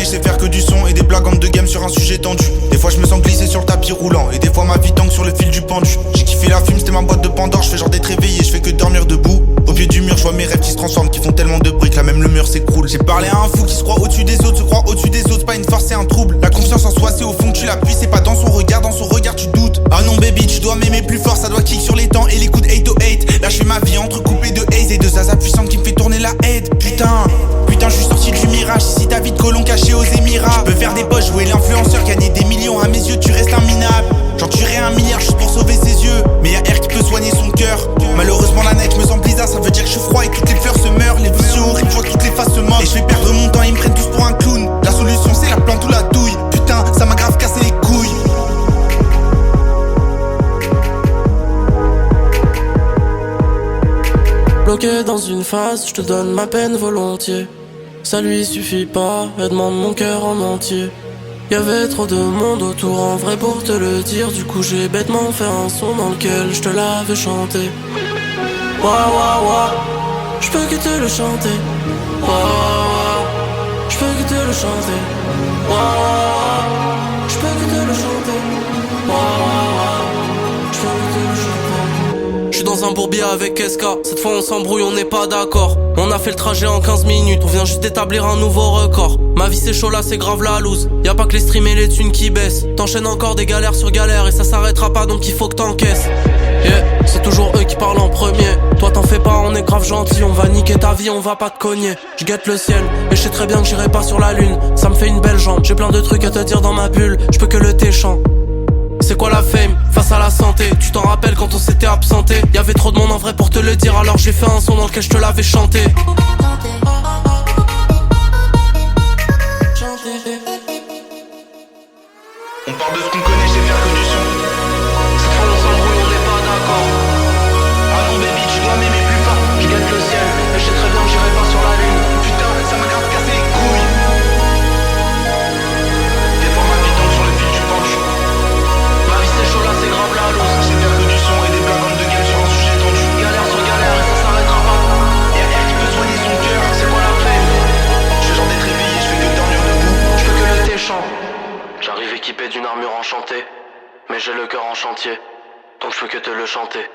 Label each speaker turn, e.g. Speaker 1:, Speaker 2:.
Speaker 1: connais, je sais faire que du son et des blagues en de game sur un sujet tendu. Des fois je me sens glisser sur le tapis roulant et des fois ma vie tangue sur le fil du pendu. J'ai kiffé la fume, c'était ma boîte de Pandore, je fais genre d'être réveillé, je fais que dormir debout. Au pied du mur, je vois mes rêves qui se transforment, qui font tellement de bruit que là même le mur s'écroule. J'ai parlé à un fou qui se croit au-dessus des autres, se croit au-dessus des autres, c'est pas une force, c'est un trouble. La confiance en soi, c'est au fond que tu l'appuies, c'est pas dans son regard tu doutes. Ah non baby, tu dois m'aimer plus fort, ça doit kick sur les temps et les coups de 808. Là je fais ma vie entrecoupée de haze et de zaza puissante qui me fait tourner la haine. Putain, je suis sorti du mirage, ici ta vie de colon caché aux Émirats. Je peux faire des poches, jouer l'influenceur, gagner des millions, à mes yeux tu restes un minable. J'en tuerais 1 milliard juste pour sauver ses yeux, mais y'a R qui peut soigner son cœur. Malheureusement la neige me sent blizzard, ça veut dire que je suis froid et toutes les fleurs se meurent. Les visions horribles, je vois toutes les faces se moquent. Et je fais perdre mon temps, ils me prennent tous pour un clown. La solution c'est la plante ou la douille. Putain, ça m'a grave cassé les couilles.
Speaker 2: Bloqué dans une phase, je te donne ma peine volontiers. Ça lui suffit pas, elle demande mon cœur en entier. Y'avait trop de monde autour en vrai pour te le dire. Du coup j'ai bêtement fait un son dans lequel je te l'avais chanté. Wa wa wa, j'peux que te le chanter. Wa wa wa, j'peux que te le chanter. Wa wa wa, j'peux que te le chanter. Wa wa wa, j'peux que te le chanter. J'suis dans un bourbier avec SK. Cette fois on s'embrouille, on n'est pas d'accord. On a fait le trajet en 15 minutes, on vient juste d'établir un nouveau record. Ma vie c'est chaud là, c'est grave la loose. Y'a pas que les streams et les thunes qui baissent. T'enchaînes encore des galères sur galères et ça s'arrêtera pas donc il faut que t'encaisses. Yeah, c'est toujours eux qui parlent en premier. Toi t'en fais pas, on est grave gentil. On va niquer ta vie, on va pas te cogner. J'guette le ciel, mais je sais très bien que j'irai pas sur la lune. Ça me fait une belle jambe, j'ai plein de trucs à te dire dans ma bulle. J'peux que le téchant. C'est quoi la fame face à la santé? Tu t'en rappelles quand on s'était absenté? Y'avait trop de monde en vrai pour te le dire, alors j'ai fait un son dans lequel je te l'avais chanté.
Speaker 1: On parle de ce qu'on connaît, je sais faire que du son. Cette fois on s'embrouille, on n'est pas d'accord. Ah non baby, tu dois m'aimer plus fort. Je gagne le ciel, mais je sais très bien que j'irai pas sur la lune. Putain, ça m'a grave cassé les couilles. Des fois ma vie tombe sur le fil du pendu. Ma vie c'est chaud là, c'est grave la loose. Je sais faire que du son et des blagues de game sur un sujet tendu. Galère sur galère et ça s'arrêtera pas. Y'a R qui peut soigner son cœur, c'est quoi la peine? Je fais genre d'être réveillé, je fais que dormir debout. Je fais que le téchant. J'arrive équipé d'une armure enchantée, mais j'ai le cœur en chantier, donc je peux que te le chanter.